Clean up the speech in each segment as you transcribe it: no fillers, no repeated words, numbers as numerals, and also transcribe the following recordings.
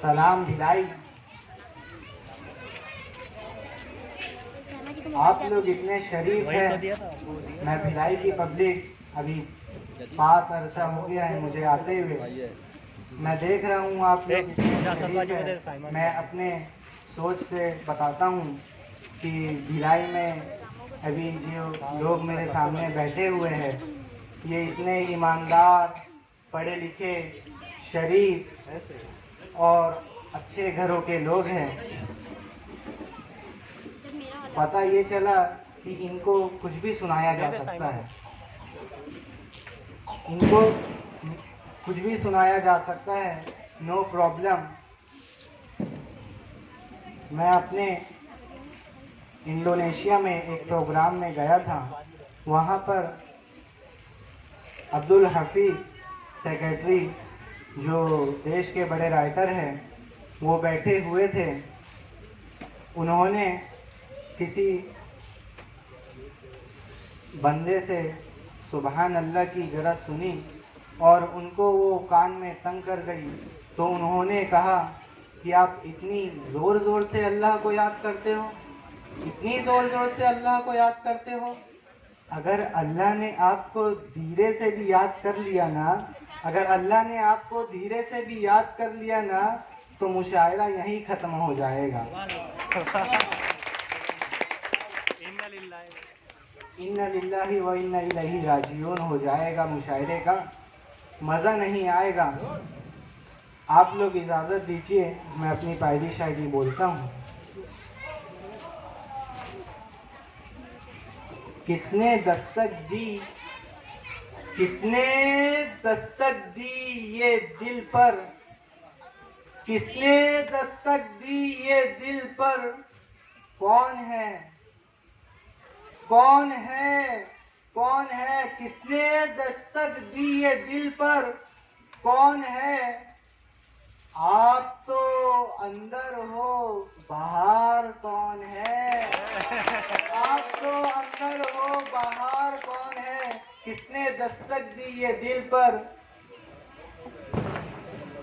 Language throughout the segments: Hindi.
सलाम भिलाई। आप लोग इतने शरीफ हैं। मैं भिलाई की पब्लिक अभी पास अरसा हो गया है मुझे आते हुए। मैं देख रहा हूँ आप लोग इतने शरीफ हैं। मैं अपने सोच से बताता हूँ कि भिलाई में अभी जो लोग मेरे सामने बैठे हुए हैं ये इतने ईमानदार, पढ़े लिखे, शरीफ और अच्छे घरों के लोग हैं। पता ये चला कि इनको कुछ भी सुनाया जा सकता है, इनको कुछ भी सुनाया जा सकता है, नो प्रॉब्लम। मैं अपने इंडोनेशिया में एक प्रोग्राम में गया था। वहाँ पर अब्दुल हफीज सेक्रेटरी जो देश के बड़े राइटर हैं वो बैठे हुए थे। उन्होंने किसी बंदे से सुबहान अल्लाह की ज़रा सुनी और उनको वो कान में तंग कर गई। तो उन्होंने कहा कि आप इतनी ज़ोर ज़ोर से अल्लाह को याद करते हो, इतनी ज़ोर ज़ोर से अल्लाह को याद करते हो। अगर अल्लाह ने आपको धीरे से भी याद कर लिया ना, अगर अल्लाह ने आपको धीरे से भी याद कर लिया ना तो मुशायरा यहीं ख़त्म हो जाएगा। इन्ना लिल्लाहि व इन्ना इलैहि राजिऊन हो जाएगा। मुशायरे का मज़ा नहीं आएगा। आप लोग इजाज़त दीजिए मैं अपनी पहली शायरी बोलता हूँ। किसने दस्तक दी, किसने दस्तक दी ये दिल पर, किसने दस्तक दी ये दिल पर, कौन है, कौन है, कौन है, किसने दस्तक दी ये दिल पर, कौन है। आप तो अंदर हो बाहर कौन है, आप तो अंदर हो बाहर कौन है। किसने दस्तक दी ये दिल पर,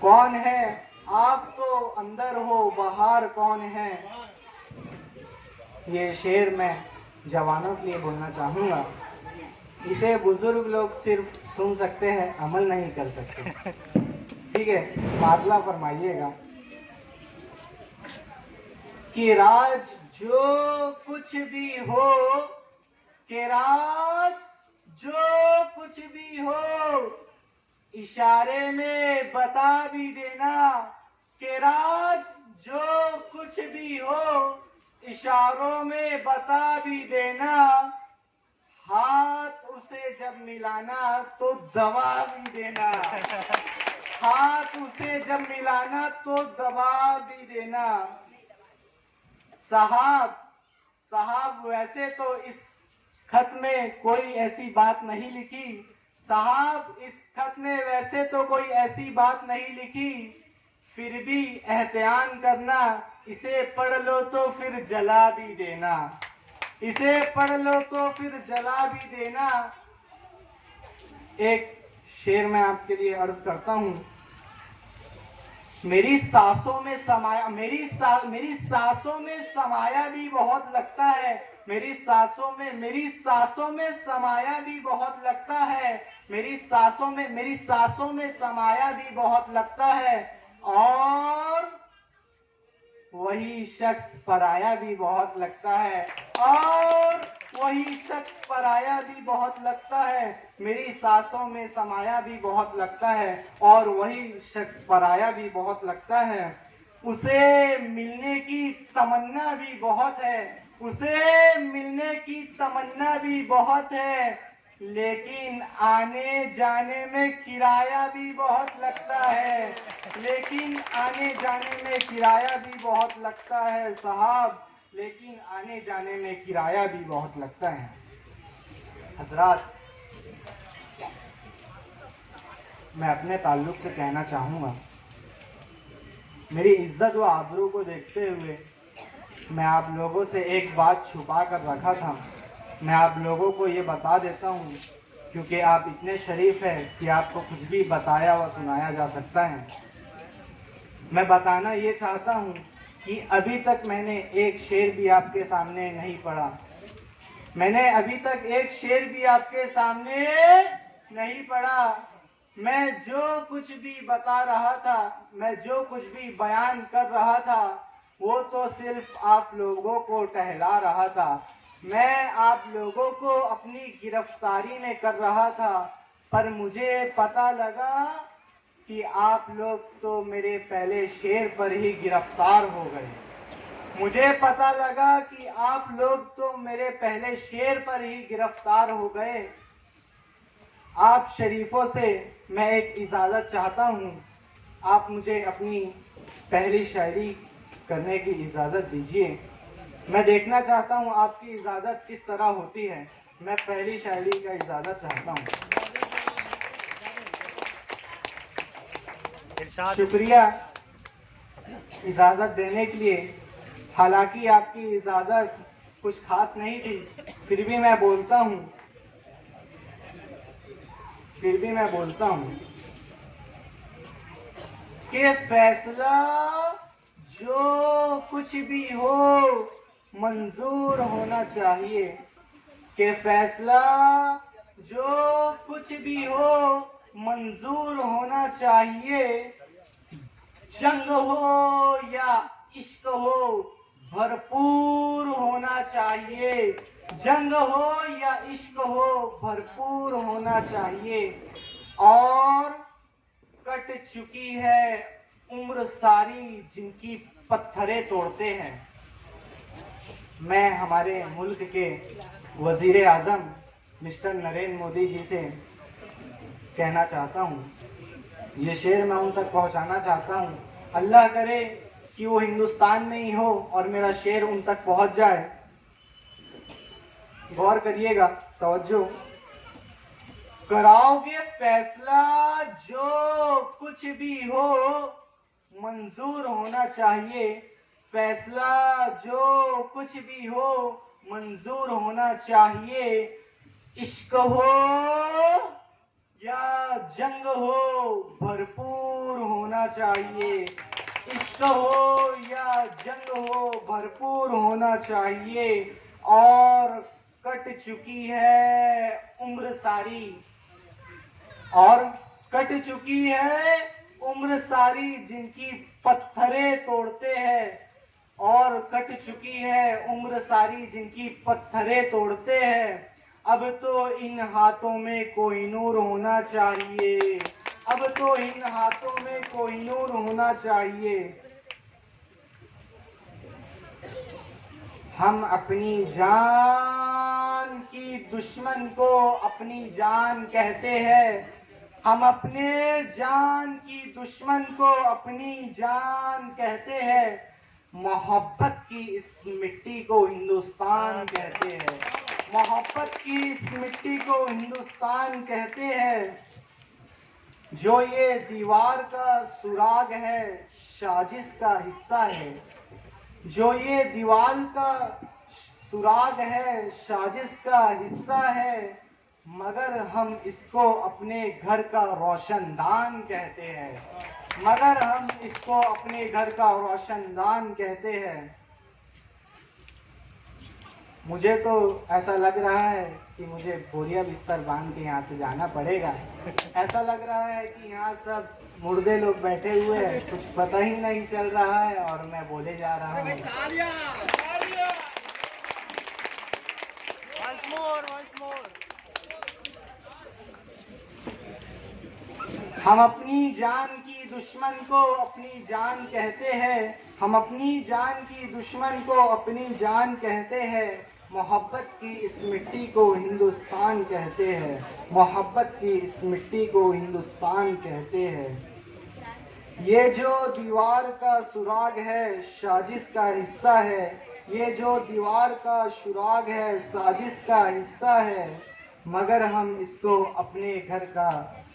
कौन है। आप तो अंदर हो बाहर कौन है। ये शेर मैं जवानों के लिए बोलना चाहूँगा। इसे बुजुर्ग लोग सिर्फ सुन सकते हैं, अमल नहीं कर सकते। ठीक है, मातला फरमाइएगा कि राज जो कुछ भी हो, कि राज जो कुछ भी हो, इशारे में बता भी देना। कि राज जो कुछ भी हो, इशारों में बता भी देना। हाथ उसे जब मिलाना तो दबा भी देना, हाथ उसे जब मिलाना तो दबा भी देना। साहब, साहब वैसे तो इस खत में कोई ऐसी बात नहीं लिखी, साहब इस खत में वैसे तो कोई ऐसी बात नहीं लिखी, फिर भी एहतियान करना, इसे पढ़ लो तो फिर जला भी देना, इसे पढ़ लो तो फिर जला भी देना। एक शेर मैं आपके लिए अर्ज करता हूँ। मेरी सांसों में समाया, मेरी सांसों में समाया भी बहुत लगता है, मेरी सांसों में समाया भी बहुत लगता है, मेरी सांसों में समाया भी बहुत लगता है। और वही शख्स पराया भी बहुत लगता है, और वही शख्स पराया भी बहुत लगता है। मेरी सांसों में समाया भी बहुत लगता है और वही शख्स पराया भी बहुत लगता है। उसे मिलने की तमन्ना भी बहुत है, उसे मिलने की तमन्ना भी बहुत है, लेकिन आने जाने में किराया भी बहुत लगता है, लेकिन आने जाने में किराया भी बहुत लगता है। साहब लेकिन आने जाने में किराया भी बहुत लगता है। हजरात, मैं अपने ताल्लुक से कहना चाहूँगा, मेरी इज्जत व आबरू को देखते हुए मैं आप लोगों से एक बात छुपा कर रखा था। मैं आप लोगों को ये बता देता हूँ क्योंकि आप इतने शरीफ हैं कि आपको कुछ भी बताया व सुनाया जा सकता है। मैं बताना ये चाहता हूँ कि अभी तक मैंने एक शेर भी आपके सामने नहीं पढ़ा। मैंने अभी तक एक शेर भी आपके सामने नहीं पढ़ा। मैं जो कुछ भी बता रहा था, मैं जो कुछ भी बयान कर रहा था, वो तो सिर्फ आप लोगों को टहला रहा था। मैं आप लोगों को अपनी गिरफ्तारी में कर रहा था, पर मुझे पता लगा कि आप लोग तो मेरे पहले शेर पर ही गिरफ्तार हो गए। मुझे पता लगा कि आप लोग तो मेरे पहले शेर पर ही गिरफ्तार हो गए। आप शरीफों से मैं एक इजाज़त चाहता हूँ। आप मुझे अपनी पहली शायरी करने की इजाज़त दीजिए। मैं देखना चाहता हूँ आपकी इजाज़त किस तरह होती है। मैं पहली शायरी का इजाज़त चाहता हूँ। शुक्रिया इजाज़त देने के लिए। हालांकि आपकी इजाज़त कुछ खास नहीं थी, फिर भी मैं बोलता हूँ कि फैसला जो कुछ भी हो मंजूर होना चाहिए। कि फैसला जो कुछ भी हो मंजूर होना चाहिए। जंग हो या इश्क हो भरपूर होना चाहिए। जंग हो या इश्क हो भरपूर होना चाहिए। और कट चुकी है उम्र सारी जिनकी पत्थरें तोड़ते हैं। मैं हमारे मुल्क के वजीर आजम मिस्टर नरेंद्र मोदी जी से कहना चाहता हूँ, ये शेर मैं उन तक पहुँचाना चाहता हूँ। अल्लाह करे कि वो हिंदुस्तान में ही हो और मेरा शेर उन तक पहुँच जाए। गौर करिएगा, तवज्जो। कराओगे फैसला जो कुछ भी हो मंजूर होना चाहिए। फैसला जो कुछ भी हो मंजूर होना चाहिए। इश्क हो या जंग हो भरपूर होना चाहिए। इश्क हो या जंग हो भरपूर होना चाहिए। और कट चुकी है उम्र सारी, और कट चुकी है उम्र सारी जिनकी पत्थरें तोड़ते हैं। और कट चुकी है उम्र सारी जिनकी पत्थरें तोड़ते हैं। अब तो इन हाथों में कोहिनूर होना चाहिए। अब तो इन हाथों में कोहिनूर होना चाहिए। हम अपनी जान की दुश्मन को अपनी जान कहते हैं। हम अपने जान की दुश्मन को अपनी जान कहते हैं। मोहब्बत की इस मिट्टी को हिंदुस्तान कहते हैं। मोहब्बत की इस मिट्टी को हिंदुस्तान कहते हैं। जो ये दीवार का सुराग है साजिश का हिस्सा है। जो ये दीवार का सुराग है साजिश का हिस्सा है। मगर हम इसको अपने घर का रोशनदान कहते हैं। मगर हम इसको अपने घर का रोशनदान कहते हैं। मुझे तो ऐसा लग रहा है कि मुझे बोरिया बिस्तर बांध के यहाँ से जाना पड़ेगा। ऐसा लग रहा है कि यहाँ सब मुर्दे लोग बैठे हुए हैं, कुछ पता ही नहीं चल रहा है और मैं बोले जा रहा हूँ। हम अपनी जान की दुश्मन को अपनी जान कहते हैं। हम अपनी जान की दुश्मन को अपनी जान कहते हैं। मोहब्बत की इस मिट्टी को हिंदुस्तान कहते हैं। मोहब्बत की इस मिट्टी को हिंदुस्तान कहते हैं। ये जो दीवार का सुराग है साजिश का हिस्सा है। ये जो दीवार का सुराग है साजिश का हिस्सा है। मगर हम इसको अपने घर का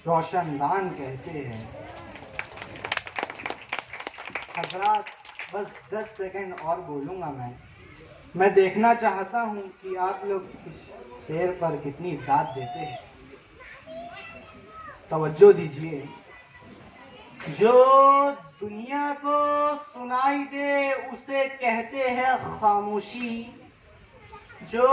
रोशनदान कहते हैं। हजरात, बस 10 सेकंड और बोलूंगा मैं देखना चाहता हूं कि आप लोग इस शेर पर कितनी दाद देते हैं। तवज्जो दीजिए। जो दुनिया को सुनाई दे उसे कहते हैं खामोशी। जो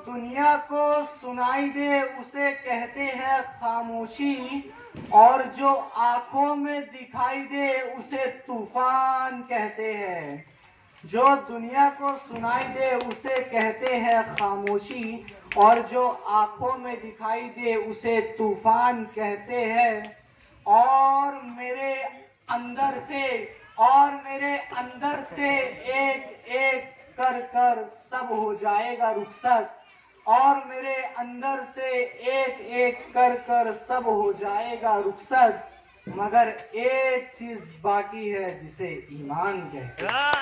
दुनिया को सुनाई दे उसे कहते हैं खामोशी, और जो आंखों में दिखाई दे उसे तूफान कहते हैं। जो दुनिया को सुनाई दे उसे कहते हैं खामोशी, और जो आंखों में दिखाई दे उसे तूफान कहते हैं। और मेरे अंदर से एक एक कर कर सब हो जाएगा रुखसत, और मेरे अंदर से एक एक कर कर सब हो जाएगा रुखसत, मगर एक चीज बाकी है जिसे ईमान कहते हैं।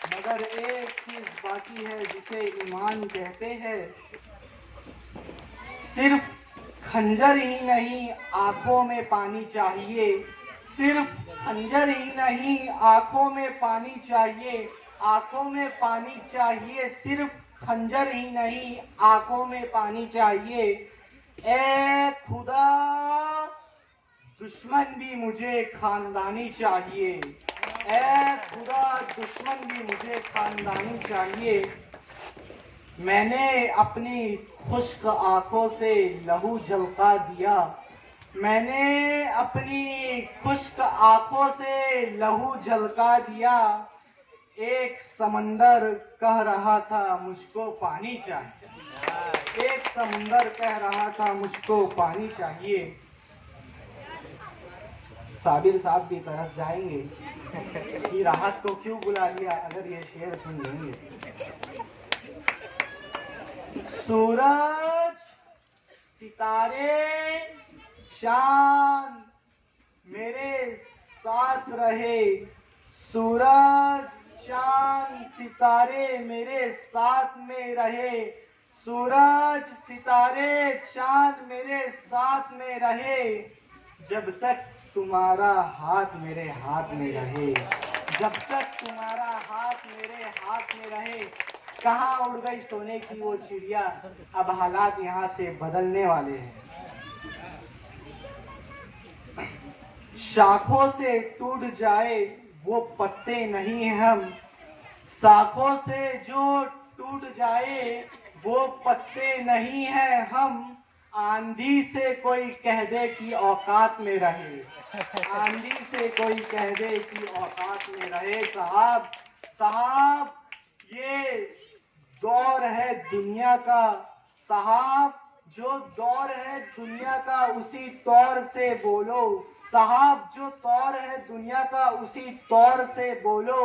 मगर एक चीज बाकी है जिसे ईमान कहते हैं। सिर्फ खंजर ही नहीं आंखों में पानी चाहिए, सिर्फ खंजर ही नहीं आंखों में पानी चाहिए, आंखों में पानी चाहिए, सिर्फ खंजर ही नहीं आंखों में पानी चाहिए। ए खुदा, दुश्मन भी मुझे खानदानी चाहिए। ए खुदा, दुश्मन भी मुझे खानदानी चाहिए। मैंने अपनी खुश्क आंखों से लहू झलका दिया, मैंने अपनी खुश्क आंखों से लहू झलका दिया। एक समंदर कह रहा था मुझको पानी चाहिए, एक समंदर कह रहा था मुझको पानी चाहिए। साबिर साहब भी तरस जाएंगे कि राहत को क्यों बुला लिया अगर ये शेर सुन लेंगे। सूरज, सितारे, चांद मेरे साथ रहे, सूरज, चांद, सितारे मेरे साथ में रहे, सूरज, सितारे, चांद मेरे साथ में रहे, जब तक तुम्हारा हाथ मेरे हाथ में रहे, जब तक तुम्हारा हाथ मेरे हाथ में रहे। कहाँ उड़ गई सोने की वो चिड़िया, अब हालात यहाँ से बदलने वाले हैं। शाखों से टूट जाए वो पत्ते नहीं हम, शाखों से जो टूट जाए वो पत्ते नहीं है हम। आंधी से कोई कह दे कि औकात में रहे, आंधी से कोई कह दे कि औकात में रहे। साहब साहब ये दौर है दुनिया का, साहब जो दौर है दुनिया का उसी तौर से बोलो, साहब जो दौर है दुनिया का उसी तौर से बोलो।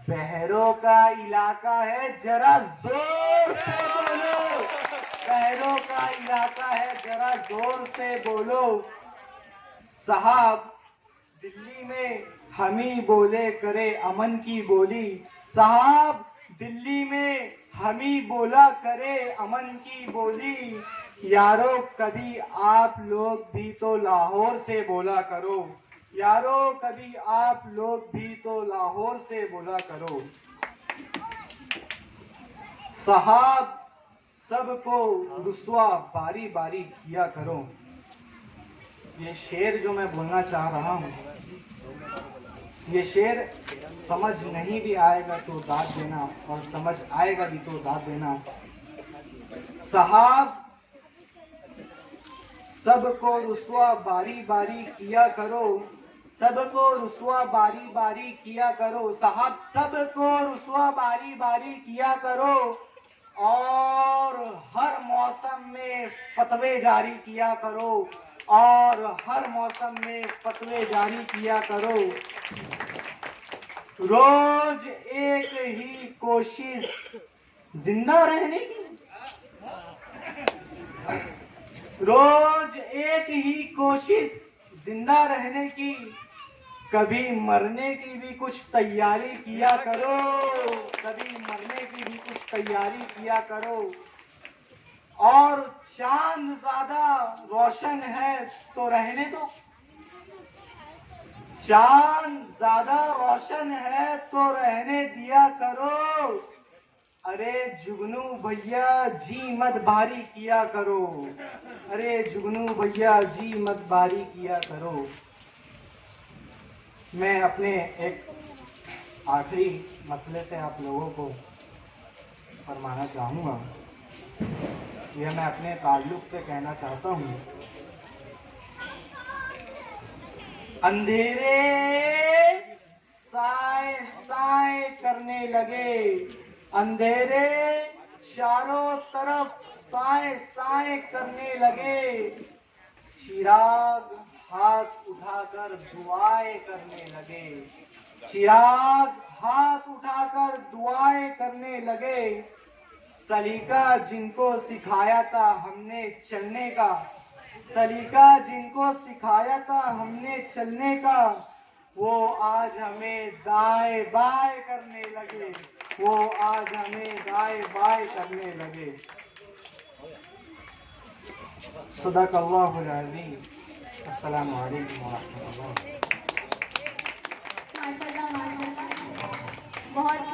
बहरों का इलाका है जरा जोर से बोलो, बहरों का इलाका है जरा जोर से बोलो। साहब दिल्ली में हम ही बोले करे अमन की बोली, साहब दिल्ली में हम ही बोला करे अमन की बोली। यारो कभी आप लोग भी तो लाहौर से बोला करो, यारो कभी आप लोग भी तो लाहौर से बोला करो। साहब सबको रुस्वा बारी बारी किया करो। ये शेर जो मैं बोलना चाह रहा हूँ, ये शेर समझ नहीं भी आएगा तो दाद देना, और समझ आएगा भी तो दाद देना। साहब सबको रुस्वा बारी बारी किया करो, सबको रुस्वा बारी बारी किया करो। साहब सबको रुस्वा बारी बारी किया करो, और हर मौसम में फतवे जारी किया करो, और हर मौसम में फतवे जारी किया करो। रोज एक ही कोशिश जिंदा रहने की, रोज एक ही कोशिश जिंदा रहने की, कभी मरने की भी कुछ तैयारी किया करो, कभी मरने की भी कुछ तैयारी किया करो। और चांद ज्यादा रोशन है तो रहने दो, चांद ज्यादा रोशन है तो रहने दिया करो। अरे जुगनू भैया जी मत भारी किया करो, अरे जुगनू भैया जी मत भारी किया करो। मैं अपने एक आखिरी मसले से आप लोगों को फरमाना चाहूँगा, यह मैं अपने ताल्लुक से कहना चाहता हूँ। अंधेरे साए साए करने लगे, अंधेरे चारों तरफ साए साए करने लगे, चिराग हाथ उठाकर दुआएं करने लगे, चिराग हाथ उठाकर दुआएं करने लगे। सलीका जिनको सिखाया था हमने चलने का, सलीका जिनको सिखाया था हमने चलने का, वो आज हमें दाएं बाएं करने लगे, वो आज हमें दाएं बाएं करने लगे। सदक़ल्लाहुल अज़ीम। अस्सलामु अलैकुम व रहमतुल्लाह। माशाल्लाह माशाल्लाह, बहुत